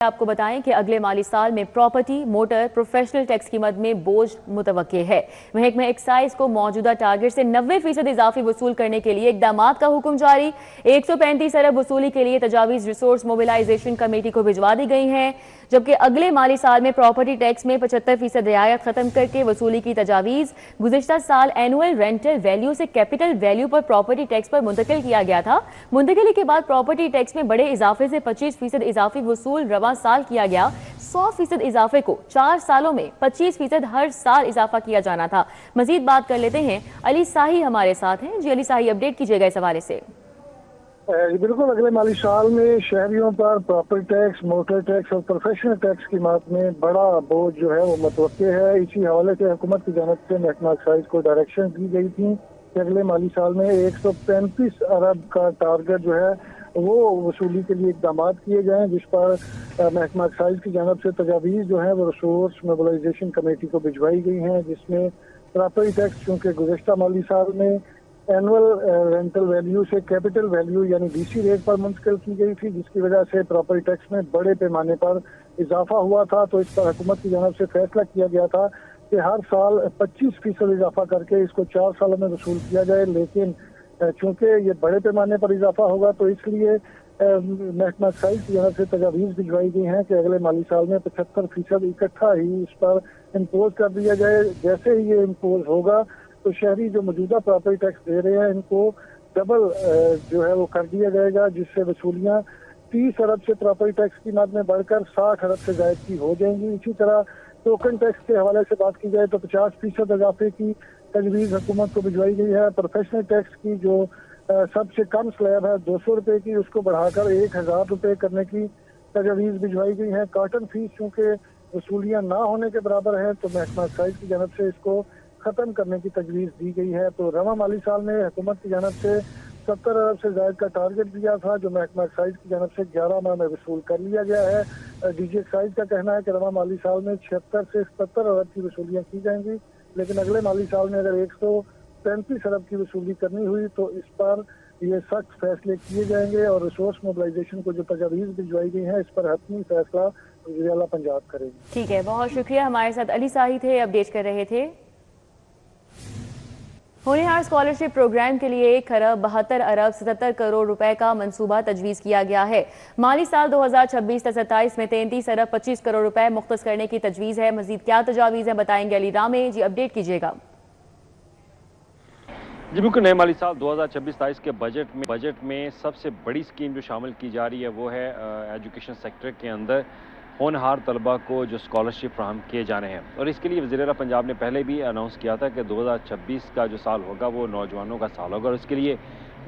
आपको बताएं कि अगले माली साल में प्रॉपर्टी, मोटर, प्रोफेशनल टैक्स की मद में बोझ मुतवक्के है। महकमा एक्साइज को मौजूदा टारगेट से 90% इजाफी वसूल करने के लिए इकदामात का हुक्म जारी। 135 अरब वसूली के लिए तजावीज रिसोर्स मोबिलाइजेशन कमेटी को भिजवा दी गई हैं, जबकि अगले माली साल में प्रॉपर्टी टैक्स में 75% रियायत खत्म करके वसूली की तजावीज गुज़िश्ता साल एनुअल रेंटल वैल्यू से कैपिटल वैल्यू पर प्रॉपर्टी टैक्स पर मुंतकिल किया गया था। मुंतकिली के बाद प्रॉपर्टी टैक्स में बड़े इजाफे से 25% इजाफी वसूल रवा साल किया गया। 100% इजाफे को 4 सालों में 25% हर साल इजाफा किया जाना था। मजीद बात कर लेते हैं, अली साही हमारे साथ हैं। जी अली साही, अपडेट कीजिएगा इस हवाले से। बिल्कुल, अगले माली साल में शहरियों पर प्रॉपर्टी टैक्स, मोटर टैक्स और प्रोफेशनल टैक्स की मात में बड़ा बोझ जो है वो मुतवक्के है। इसी हवाले से हुकूमत की जानब से महकमा एक्साइज को डायरेक्शन दी गई थी कि अगले माली साल में 135 अरब का टारगेट जो है वो वसूली के लिए इकदाम किए जाएं, जिस पर महकमा एक्साइज की जानब से तजावीज़ जो है वो रिसोर्स मोबिलाइजेशन कमेटी को भिजवाई गई हैं, जिसमें प्रॉपर्टी टैक्स चूँकि गुज़श्ता माली साल में एनुअल रेंटल वैल्यू से कैपिटल वैल्यू यानी बीसी रेट पर मुंतकिल की गई थी, जिसकी वजह से प्रॉपर्टी टैक्स में बड़े पैमाने पर इजाफा हुआ था। तो इस पर हुकूमत की जानब से फैसला किया गया था कि हर साल 25% इजाफा करके इसको 4 सालों में वसूल किया जाए, लेकिन चूंकि ये बड़े पैमाने पर इजाफा होगा तो इसलिए महकमा एक्साइज की जानब से तजावीज़ भिजवाई गई हैं कि अगले माली साल में 75% इकट्ठा ही इस पर इम्पोज कर दिया जाए। जैसे ही ये इम्पोज होगा तो शहरी जो मौजूदा प्रॉपर्टी टैक्स दे रहे हैं इनको डबल जो है वो कर दिया जाएगा, जिससे वसूलियाँ 30 अरब से प्रॉपर्टी टैक्स की मद में बढ़कर 60 अरब से जायद की हो जाएंगी। इसी तरह टोकन टैक्स के हवाले से बात की जाए तो 50% इजाफे की तजवीज़ हुकूमत को भिजवाई गई है। प्रोफेशनल टैक्स की जो सबसे कम स्लैब है 200 रुपये की, उसको बढ़ाकर 1000 रुपये करने की तजवीज़ भिजवाई गई है। कॉटन फीस चूँकि वसूलियाँ ना होने के बराबर है तो महकमा एक्साइज की जानब से इसको खत्म करने की तजवीज़ दी गई है। तो रवा माली साल में हुकूमत की जानब से 70 अरब से जायद का टारगेट दिया था, जो महकमा एक्साइज की जानब से 11 माह में वसूल कर लिया गया है। डीजी एक्साइज का कहना है कि रवा माली साल में 76 से 77 अरब की वसूलियाँ की जाएंगी, लेकिन अगले माली साल में अगर 135 अरब की वसूली करनी हुई तो इस पर ये सख्त फैसले किए जाएंगे और रिसोर्स मोबिलाइजेशन को जो तजावीज़ भिजवाई गई है इस पर हतमी फैसला वज़ीर आला पंजाब करेगी। ठीक है, बहुत शुक्रिया। हमारे साथ अली साही थे, अपडेट कर रहे थे। होनहार स्कॉलरशिप प्रोग्राम के लिए 1,72,77 करोड़ रुपए का मंसूबा तजवीज़ किया गया है। माली साल 2026-27 में 33 अरब 25 करोड़ रुपए मुख्तस करने की तजवीज़ है। मजीद क्या तजावीज़ है बताएंगे अली रामे। जी अपडेट कीजिएगा। जी बिल्कुल, नए माली साल 2026-27 के बजट में सबसे बड़ी स्कीम जो शामिल की जा रही है वो है एजुकेशन सेक्टर के अंदर होनहार तलबा को जो स्कॉलरशिप फ्राहम किए जाने हैं। और इसके लिए वज़ीर आला पंजाब ने पहले भी अनाउंस किया था कि 2026 का जो साल होगा वो नौजवानों का साल होगा, और इसके लिए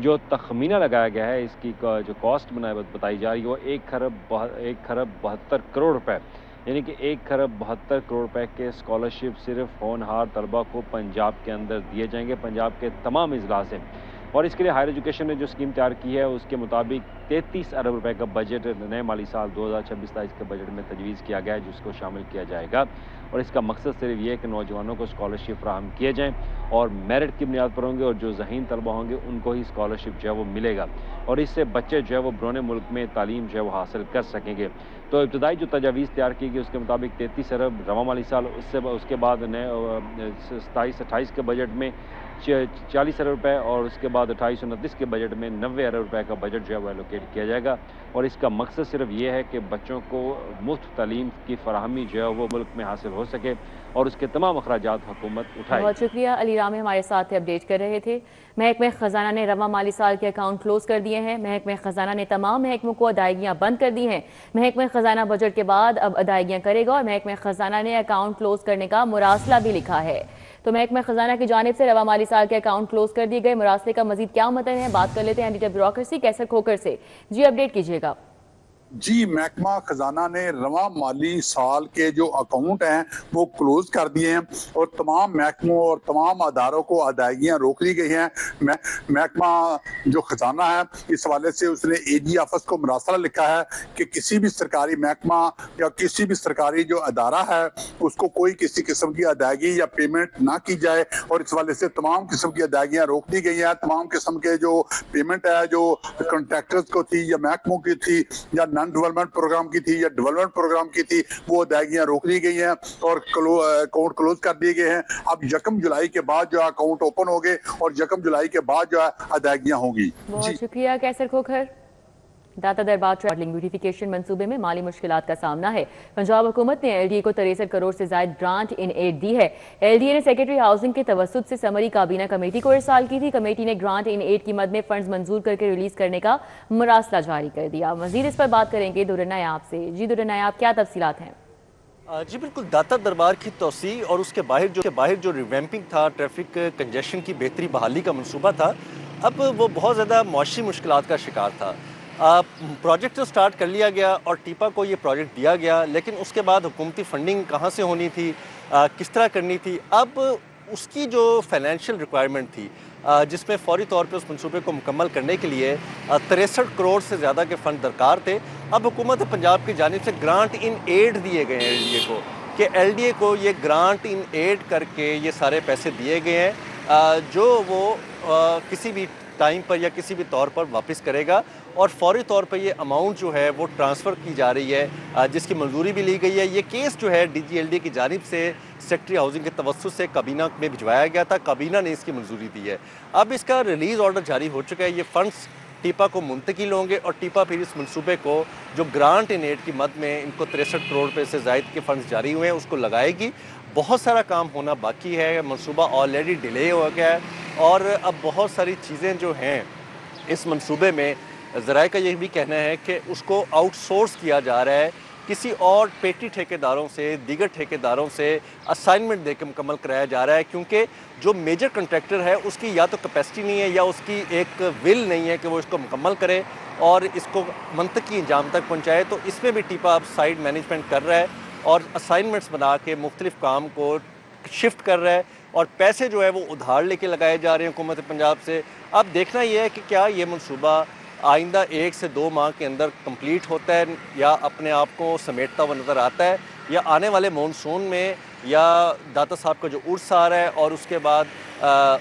जो तखमीना लगाया गया है, इसकी जो कॉस्ट बताई जा रही है वो 1,72 करोड़ रुपए, यानी कि 1,72 करोड़ रुपए के स्कॉलरशिप सिर्फ होनहार तलबा को पंजाब के अंदर दिए जाएंगे, पंजाब के तमाम अजला से। और इसके लिए हायर एजुकेशन ने जो स्कीम तैयार की है उसके मुताबिक 33 अरब रुपए का बजट नए माली साल 2026-27 के बजट में तजवीज़ किया गया है, जिसको शामिल किया जाएगा। और इसका मकसद सिर्फ ये है कि नौजवानों को स्कॉलरशिप फ्राहम किए जाएँ और मेरिट की बुनियाद पर होंगे, और जो ज़हीन तलबा होंगे उनको ही स्कॉलरशिप जो है वो मिलेगा, और इससे बच्चे जो है वो बैरून मुल्क में तालीम जो है वो हासिल कर सकेंगे। तो इब्तदाई जो तजावीज़ तैयार की गई उसके मुताबिक 33 अरब रवा माली साल, उसके बाद नए 27-28 के बजट में 40 अरब रुपये, और उसके बाद 28-29 के बजट में 90 अरब रुपये का बजट जो है वो एलोकेट किया जाएगा। और इसका मकसद सिर्फ ये है कि बच्चों को मुफ्त तालीम की फराहमी जो है वो मुल्क में हासिल हो सके, और उसके तमाम अखराजात हुकूमत उठाए। बहुत शुक्रिया। अली रामे हमारे साथ अपडेट कर रहे थे। महकमा खजाना ने रवा माली साल के अकाउंट क्लोज कर दिए हैं। महकमा खजाना ने तमाम महकमों को अदायगियां बंद कर दी हैं। महकमा खजाना बजट के बाद अब अदायगियां करेगा, और महकमा खजाना ने अकाउंट क्लोज करने का मुरासला भी लिखा है। तो महकमा खजाना की जानिब से रवा माली साल के अकाउंट क्लोज कर दिए गए। मुरासले का मजीद क्या मतलब है, बात कर लेते हैं एडिटर ब्यूरोक्रेसी कैसर खोकर से। जी अपडेट कीजिएगा। जी, महकमा खजाना ने रवा माली साल के जो अकाउंट हैं वो क्लोज कर दिए हैं, और तमाम महकमों और तमाम अदारों को अदायगियां रोक दी गई हैं। महकमा जो खजाना है इस हवाले से उसने एजी ऑफिस को मरासला लिखा है कि किसी भी सरकारी महकमा या किसी भी सरकारी जो अदारा है उसको कोई किसी किस्म की अदायगी या पेमेंट ना की जाए, और इस हवाले से तमाम किस्म की अदायगियां रोक दी गई हैं। तमाम किस्म के जो पेमेंट है जो कॉन्ट्रैक्टर्स को थी या महकमों की थी या नॉन डेवलपमेंट प्रोग्राम की थी या डेवलपमेंट प्रोग्राम की थी, वो अदायगियां रोक दी गई हैं और अकाउंट क्लोज कर दिए गए हैं। अब 1 जुलाई के बाद जो अकाउंट ओपन हो गए और 1 जुलाई के बाद जो है अदायगियां होंगी। बहुत शुक्रिया कैसर खोखर। दाता दरबार ट्रैवलिंग ब्यूटिफिकेशन मंसूबे में माली मुश्किलात का सामना है। पंजाब हुकूमत ने एलडीए को 63 करोड़ से ज्यादा ग्रांट इन एड दी है। एलडीए ने सेक्रेटरी हाउसिंग के तवस्सुत से समरी काबीना कमेटी को इरसाल की थी। कमेटी ने ग्रांट इन एड की मद में फंड्स मंजूर करके रिलीज करने का मरासला जारी कर दिया। मजीद इस पर बात करेंगे दुर्नायाब से। जी दुर्नायाब, क्या तफसीलात हैं? जी बिल्कुल, दाता दरबार की तोसी और उसके बाहर जो रिवैम्पिंग था, ट्रैफिक कंजेशन की बेहतरी बहाली का मंसूबा था, अब वो बहुत ज़्यादा मुआशी मुश्किलात का शिकार था। प्रोजेक्ट तो स्टार्ट कर लिया गया और टीपा को ये प्रोजेक्ट दिया गया, लेकिन उसके बाद हुकूमती फंडिंग कहाँ से होनी थी, किस तरह करनी थी, अब उसकी जो फाइनेंशियल रिक्वायरमेंट थी, जिसमें फौरी तौर पे उस मंसूबे को मुकम्मल करने के लिए 63 करोड़ से ज़्यादा के फ़ंड दरकार थे। अब हुकूमत पंजाब की जानिब से ग्रांट इन एड दिए गए हैं एलडीए को, कि एलडीए को ये ग्रांट इन एड करके ये सारे पैसे दिए गए हैं, जो वो किसी भी टाइम पर या किसी भी तौर पर वापस करेगा और फौरी तौर पर ये अमाउंट जो है वो ट्रांसफ़र की जा रही है, जिसकी मंजूरी भी ली गई है। ये केस जो है डीजीएलडी की जानिब से सेक्रेटरी हाउसिंग के तवस्सुत से काबीना में भिजवाया गया था, काबीना ने इसकी मंजूरी दी है। अब इसका रिलीज़ ऑर्डर जारी हो चुका है। ये फ़ंड्स टीपा को मुंतकिल होंगे और टीपा फिर इस मंसूबे को, जो ग्रांट इन एड की मद में इनको 63 करोड़ रुपये से ज़ायद के फ़ंड्स जारी हुए हैं, उसको लगाएगी। बहुत सारा काम होना बाकी है, मंसूबा ऑलरेडी डिले हो गया है और अब बहुत सारी चीज़ें जो हैं इस मंसूबे में, ज़राए का ये भी कहना है कि उसको आउटसोर्स किया जा रहा है, किसी और पेटी ठेकेदारों से, दीगर ठेकेदारों से असाइनमेंट देकर मुकम्मल कराया जा रहा है, क्योंकि जो मेजर कंट्रैक्टर है उसकी या तो कैपेसिटी नहीं है या उसकी एक विल नहीं है कि वो इसको मुकम्मल करे और इसको मंतकी अंजाम तक पहुँचाए। तो इसमें भी टीपा अब साइड मैनेजमेंट कर रहा है और असाइनमेंट्स बना के मुख्तलिफ काम को शिफ्ट कर रहा है और पैसे जो है वो उधार लेके लगाए जा रहे हैं हुकूमत पंजाब से। अब देखना ये है कि क्या ये मंसूबा आइंदा 1 से 2 माह के अंदर कंप्लीट होता है या अपने आप को समेटता हुआ नज़र आता है, या आने वाले मानसून में या दाता साहब का जो उर्स आ रहा है और उसके बाद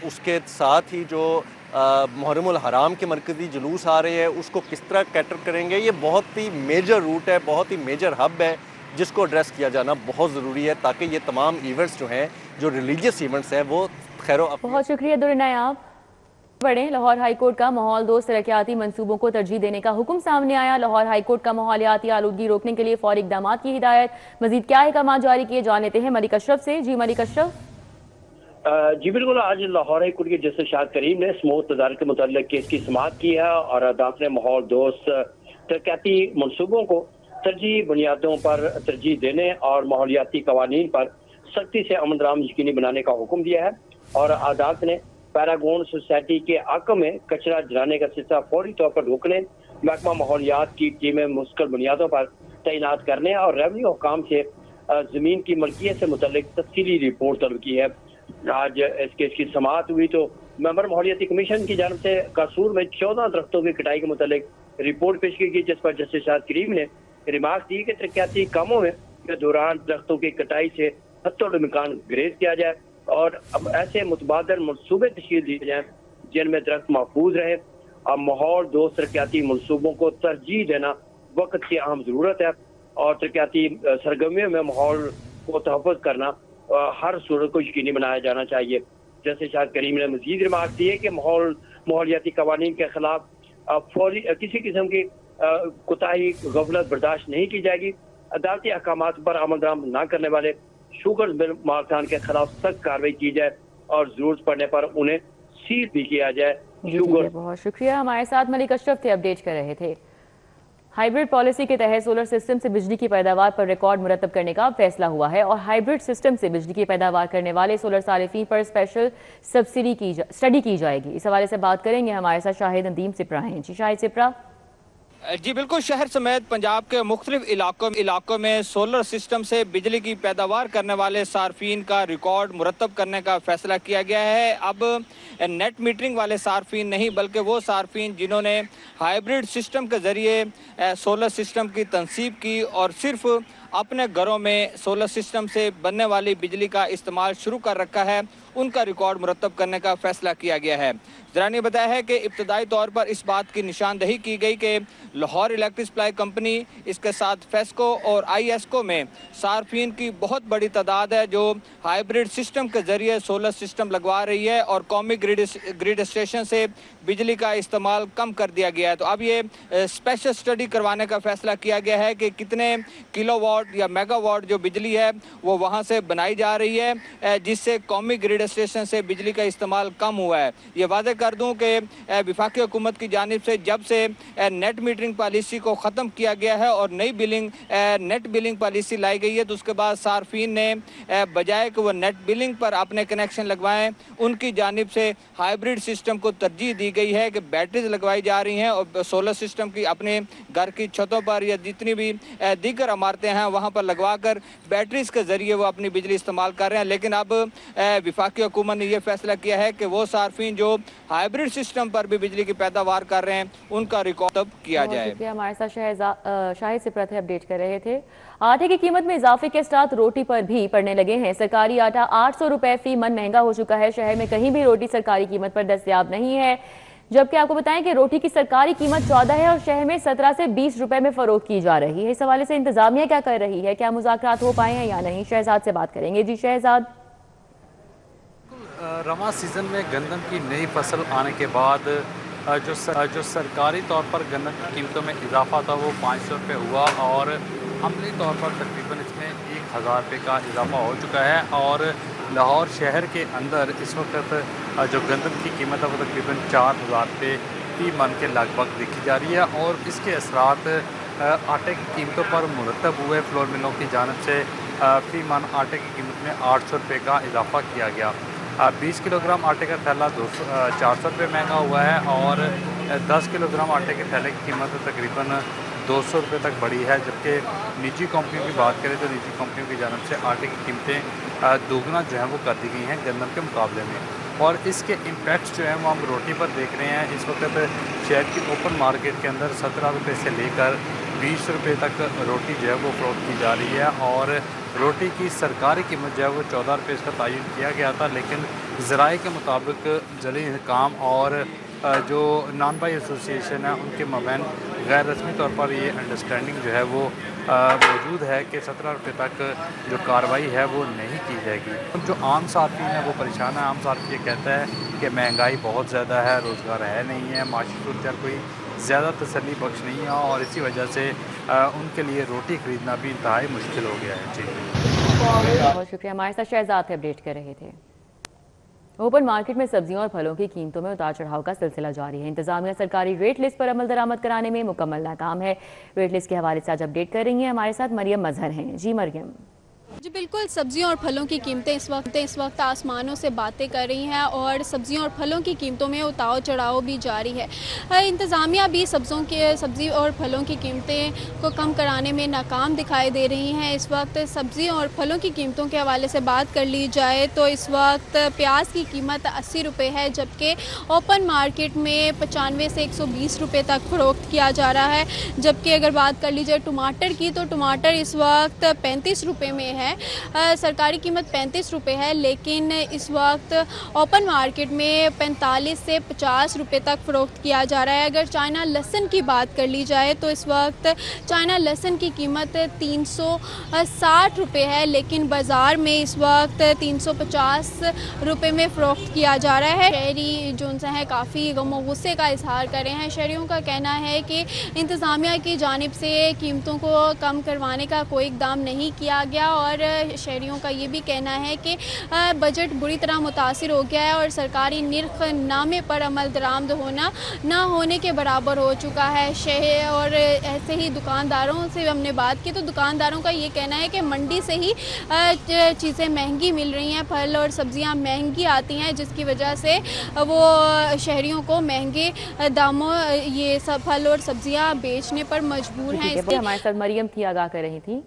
उसके साथ ही जो मुहर्रमुल हराम के मरकज़ी जुलूस आ रहे हैं उसको किस तरह कैटर करेंगे। ये बहुत ही मेजर रूट है, बहुत ही मेजर हब है जिसको एड्रेस किया जाना बहुत ज़रूरी है, ताकि ये तमाम इवेंट्स जो हैं, जो रिलीजियस इवेंट्स हैं, वो खैरो। बहुत शुक्रिया दुर्नायाब। बढ़े, लाहौर हाईकोर्ट का माहौल दोस्त तरक्याती मंसूबों को तरजीह देने का हुक्म सामने आया। लाहौर हाईकोर्ट का माहौलियाती आलूदगी रोकने के लिए फौरी इक़दाम की हिदायत। मजीद क्या अहकाम जारी किए जान लेते हैं मलिक अशरफ से। जी मलिक अशरफ। जी बिल्कुल, आज लाहौर हाईकोर्ट के जस्टिस शाद करीम ने स्मूथ तदारक के मुताल्लिक केस की समाअत की है और अदालत ने माहौल दोस्त तरक्याती मंसूबों को तरजीह बुनियादों पर तरजीह देने और माहौलियाती कवानीन पर सख्ती से अमन दराम यकीनी बनाने का हुक्म दिया है और अदालत ने पैरागोन सोसाइटी के आक में कचरा जलाने का सिलसिला फौरी तौर पर रोकने, महकमा माहौलियात की टीमें मुस्तकिल बुनियादों पर तैनात करने और रेवन्यू हुकाम से जमीन की मलकियत से मुतल्लिक तफसीली रिपोर्ट तलब की है। आज इस केस की समाअत हुई तो मेंबर माहौलियाती कमीशन की जानब से कसूर में 14 दरख्तों की कटाई के मुतल्लिक रिपोर्ट पेश की गई, जिस पर जस्टिस शाद करीम ने रिमार्क दी कि तरक्याती कामों में के दौरान दरख्तों की कटाई से हद्दों-ए-इम्कान ग्रेज किया जाए और अब ऐसे मुतबादल मनसूबे तश्कील दिए जाएं जिनमें दरख्त महफूज रहे और माहौल दोस्त तरक्याती मनसूबों को तरजीह देना वक्त की अहम ज़रूरत है और तरक्याती सरगर्मियों में माहौल को तहफ़्फ़ुज़ करना हर सूरत को यकीनी बनाया जाना चाहिए। जैसे शायद करीम ने मज़ीद रिमार्क दिए कि माहौलियाती कवानीन के खिलाफ फौरी किसी किस्म की कोताही गफलत बर्दाश्त नहीं की जाएगी। अदालती अहकामात पर अमल दरामद न करने वाले शुगर मिल मालकान के खिलाफ सख्त कार्रवाई की जाए और जरूरत पड़ने पर उन्हें सील भी किया जाए। शुगर। बहुत शुक्रिया, हमारे साथ मलिक अशरफ थे, अपडेट कर रहे थे। हाइब्रिड पॉलिसी के तहत सोलर सिस्टम से बिजली की पैदावार पर रिकॉर्ड मुरतब करने का फैसला हुआ है और हाइब्रिड सिस्टम से बिजली की पैदावार करने वाले सोलर सारिफीन पर स्पेशल सब्सिडी स्टडी की जाएगी। इस हवाले से बात करेंगे, हमारे साथ शाहिद नदीम सिपरा हैं। जी शाहिद सिपरा। जी बिल्कुल, शहर समेत पंजाब के मुख्तलिफ इलाकों में सोलर सिस्टम से बिजली की पैदावार करने वाले सार्फिन का रिकॉर्ड मुरतब करने का फैसला किया गया है। अब नेट मीटरिंग वाले सार्फिन नहीं बल्कि वो सार्फिन जिन्होंने हाइब्रिड सिस्टम के ज़रिए सोलर सिस्टम की तनसीब की और सिर्फ अपने घरों में सोलर सिस्टम से बनने वाली बिजली का इस्तेमाल शुरू कर रखा है, उनका रिकॉर्ड मुरतब करने का फैसला किया गया है। ज़रा ने बताया है कि इब्तदाई तौर पर इस बात की निशानदही की गई कि लाहौर इलेक्ट्रिक सप्लाई कंपनी, इसके साथ फेस्को और IESCO में सार्फिन की बहुत बड़ी तादाद है जो हाइब्रिड सिस्टम के जरिए सोलर सिस्टम लगवा रही है और कौमी ग्रिड स्टेशन से बिजली का इस्तेमाल कम कर दिया गया है। तो अब ये स्पेशल स्टडी करवाने का फैसला किया गया है कि कितने किलोवाट या मेगावाट जो बिजली है वो वहाँ से बनाई जा रही है, जिससे कौमी ग्रिड स्टेशन से बिजली का इस्तेमाल कम हुआ है। ये वादे कर दूं कि वफाकी हुकूमत की जानिब से जब से नेट मीटरिंग पॉलिसी को ख़त्म किया गया है और नई नेट बिलिंग पॉलिसी लाई गई है, तो उसके बाद सार्फिन ने बजाय कि वो नेट बिलिंग पर अपने कनेक्शन लगवाएं, उनकी जानिब से हाइब्रिड सिस्टम को तरजीह दी गई है कि बैटरीज लगवाई जा रही हैं और सोलर सिस्टम की अपने घर की छतों पर या जितनी भी दीगर इमारतें हैं वहाँ पर लगवा कर बैटरीज के ज़रिए वो अपनी बिजली इस्तेमाल कर रहे हैं। लेकिन अब वफाकी हुकूमत ने यह फैसला किया है कि वो सार्फिन जो हाइब्रिड सिस्टम पर भी बिजली की पैदावार कर रहे हैं उनका रिकॉर्ड तब किया जाए। हमारे साथ शाहिद सिप्रत अपडेट कर रहे थे। आटे की कीमत में इजाफे के साथ रोटी पर भी पड़ने लगे हैं। सरकारी आटा 800 रुपए फी मन महंगा हो चुका है। शहर में कहीं भी रोटी सरकारी कीमत पर दस्तयाब नहीं है, जबकि आपको बताएं कि रोटी की सरकारी कीमत 14 है और शहर में 17 से 20 रुपए में फरोख्त की जा रही है। इस हवाले से इंतजामिया क्या कर रही है, क्या मुज़ाकरात हो पाए हैं या नहीं? शहजाद से बात करेंगे। जी शहजाद। रवां सीज़न में गंदम की नई फसल आने के बाद जो सरकारी तौर पर गंदम की कीमतों में इजाफा था वो 500 रुपये हुआ और अमली तौर पर तकरीबन इसमें 1000 रुपये का इजाफा हो चुका है। और लाहौर शहर के अंदर इस वक्त जो गंदम की कीमत है वो तकरीबन 4000 रुपये फी मन के लगभग देखी जा रही है और इसके असरात आटे की कीमतों पर मुरतब हुए। फ्लोर मिलों की जानिब से फी मन आटे की कीमत में 800 रुपये का इजाफा किया गया। 20 किलोग्राम आटे का थैला 400 रुपये महंगा हुआ है और 10 किलोग्राम आटे के थैले की कीमत तकरीबन 200 रुपये तक बढ़ी है। जबकि निजी कंपनियों की बात करें तो निजी कंपनियों की जानिब से आटे की कीमतें दोगुना जो है वो कर दी गई हैं गंदम के मुकाबले में। और इसके इम्पैक्ट्स जो हैं वो हम रोटी पर देख रहे हैं। इस वक्त शहर की ओपन मार्केट के अंदर 17 रुपये से लेकर 20 रुपये तक रोटी जो है वो फरोख्त की जा रही है और रोटी की सरकारी कीमत जो है वो 14 रुपये इसका तयन किया गया था। लेकिन ज़राए के मुताबिक ज़रिए इंतकाम और जो नॉन बाई एसोसिएशन है उनके मबैन गैर रस्मी तौर पर ये अंडरस्टैंडिंग जो है वो मौजूद है कि 17 रुपये तक जो कार्रवाई है वो नहीं की जाएगी। जो आम सार्फिन है वो परेशान है। आम सार्फिन ये कहता है कि महंगाई बहुत ज़्यादा है, रोज़गार है नहीं है, माशी सूरत कोई ज़्यादा तसल्ली बख्श नहीं है और इसी वजह से उनके लिए रोटी ख़रीदना भी इंतहाई मुश्किल हो गया है। जी बहुत शुक्रिया। हमारे साथ शहजाद अपडेट कर रहे थे। ओपन मार्केट में सब्जियों और फलों की कीमतों में उतार चढ़ाव का सिलसिला जारी है। इंतजामिया सरकारी रेट लिस्ट पर अमल दरामद कराने में मुकम्मल नाकाम है। रेट लिस्ट के हवाले से आज अपडेट कर रही हैं हमारे साथ मरियम मजहर हैं। जी मरियम। जी बिल्कुल, सब्जियों और फलों की कीमतें इस वक्त आसमानों से बातें कर रही हैं और सब्जियों और फलों की कीमतों में उतार चढ़ाव भी जारी है। इंतज़ामिया भी सब्जी और फलों की कीमतें को कम कराने में नाकाम दिखाई दे रही हैं। इस वक्त सब्जी और फलों की कीमतों के हवाले से बात कर ली जाए तो इस वक्त प्याज की कीमत 80 रुपये है, जबकि ओपन मार्केट में 95 से 120 रुपये तक फ़रोख्त किया जा रहा है। जबकि अगर बात कर ली जाए टमाटर की तो टमाटर इस वक्त 35 रुपये में है। सरकारी कीमत 35 रुपये है, लेकिन इस वक्त ओपन मार्केट में 45 से 50 रुपये तक फ़रोख्त किया जा रहा है। अगर चाइना लहसुन की बात कर ली जाए तो इस वक्त चाइना लहसुन की कीमत 360 रुपये है, लेकिन बाज़ार में इस वक्त 350 रुपये में फ़रोख्त किया जा रहा है। शहरी जो उनसे हैं काफ़ी गम गुस्से का इजहार कर रहे हैं। शहरियों का कहना है कि इंतज़ामिया की जानिब से कीमतों को कम करवाने का कोई इक़दाम नहीं किया गया और शहरियों का ये भी कहना है कि बजट बुरी तरह मुतासिर हो गया है और सरकारी निर्खनामे पर अमल दरामद होना ना होने के बराबर हो चुका है। शहर और ऐसे ही दुकानदारों से हमने बात की तो दुकानदारों का ये कहना है कि मंडी से ही चीज़ें महंगी मिल रही हैं, फल और सब्जियां महंगी आती हैं, जिसकी वजह से वो शहरियों को महंगे दामों ये सब फल और सब्जियां बेचने पर मजबूर हैं। हमारे साथ मरियम थी, आगाह कर रही थी।